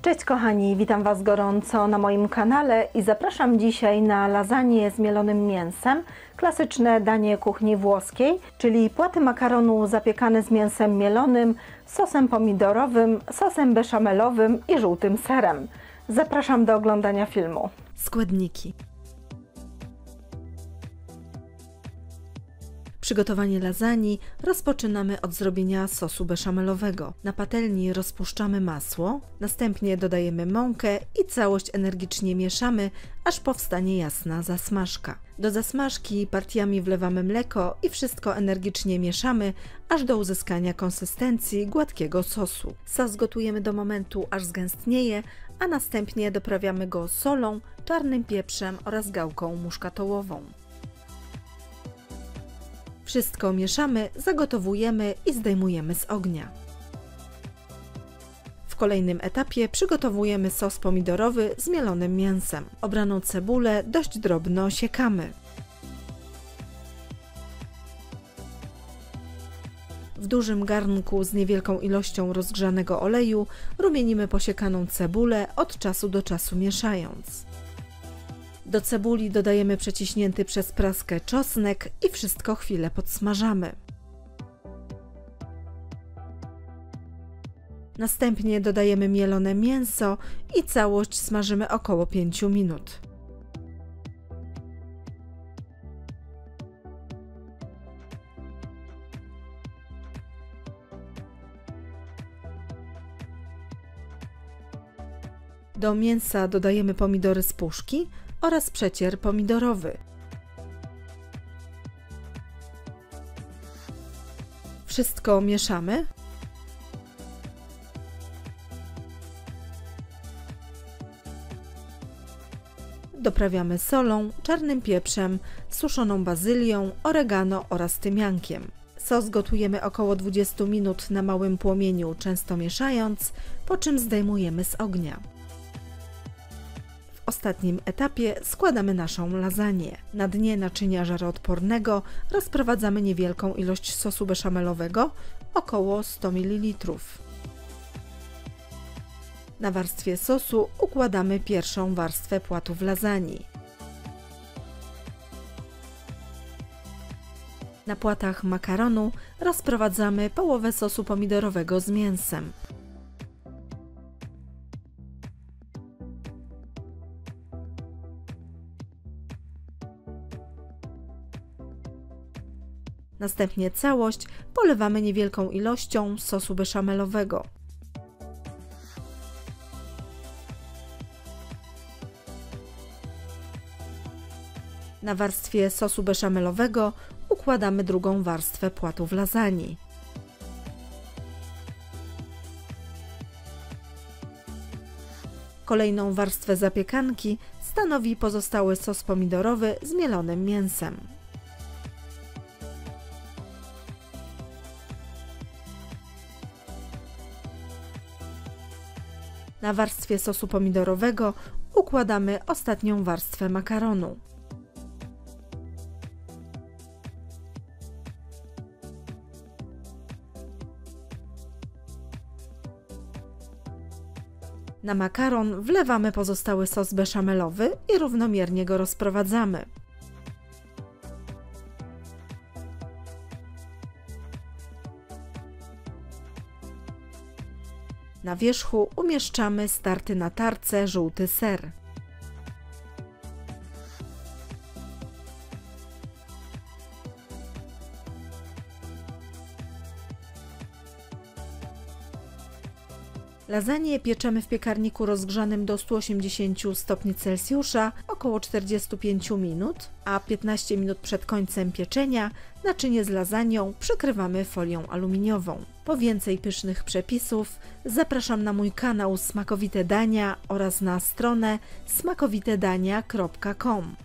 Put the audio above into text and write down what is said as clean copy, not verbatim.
Cześć kochani, witam Was gorąco na moim kanale i zapraszam dzisiaj na lasagne z mielonym mięsem, klasyczne danie kuchni włoskiej, czyli płaty makaronu zapiekane z mięsem mielonym, sosem pomidorowym, sosem beszamelowym i żółtym serem. Zapraszam do oglądania filmu. Składniki. Przygotowanie lasagne rozpoczynamy od zrobienia sosu beszamelowego. Na patelni rozpuszczamy masło, następnie dodajemy mąkę i całość energicznie mieszamy, aż powstanie jasna zasmażka. Do zasmażki partiami wlewamy mleko i wszystko energicznie mieszamy, aż do uzyskania konsystencji gładkiego sosu. Sos gotujemy do momentu, aż zgęstnieje, a następnie doprawiamy go solą, czarnym pieprzem oraz gałką muszkatołową. Wszystko mieszamy, zagotowujemy i zdejmujemy z ognia. W kolejnym etapie przygotowujemy sos pomidorowy z mielonym mięsem. Obraną cebulę dość drobno siekamy. W dużym garnku z niewielką ilością rozgrzanego oleju rumienimy posiekaną cebulę, od czasu do czasu mieszając. Do cebuli dodajemy przeciśnięty przez praskę czosnek i wszystko chwilę podsmażamy. Następnie dodajemy mielone mięso i całość smażymy około 5 minut. Do mięsa dodajemy pomidory z puszki oraz przecier pomidorowy. Wszystko mieszamy. Doprawiamy solą, czarnym pieprzem, suszoną bazylią, oregano oraz tymiankiem. Sos gotujemy około 20 minut na małym płomieniu, często mieszając, po czym zdejmujemy z ognia. W ostatnim etapie składamy naszą lasagne. Na dnie naczynia żaroodpornego rozprowadzamy niewielką ilość sosu beszamelowego, około 100 ml. Na warstwie sosu układamy pierwszą warstwę płatów lasagne. Na płatach makaronu rozprowadzamy połowę sosu pomidorowego z mięsem. Następnie całość polewamy niewielką ilością sosu beszamelowego. Na warstwie sosu beszamelowego układamy drugą warstwę płatów lasagne. Kolejną warstwę zapiekanki stanowi pozostały sos pomidorowy z mielonym mięsem. Na warstwie sosu pomidorowego układamy ostatnią warstwę makaronu. Na makaron wlewamy pozostały sos beszamelowy i równomiernie go rozprowadzamy. Na wierzchu umieszczamy starty na tarce żółty ser. Lasagne pieczemy w piekarniku rozgrzanym do 180 stopni Celsjusza około 45 minut, a 15 minut przed końcem pieczenia naczynie z lasagną przykrywamy folią aluminiową. Po więcej pysznych przepisów zapraszam na mój kanał Smakowite Dania oraz na stronę smakowitedania.com.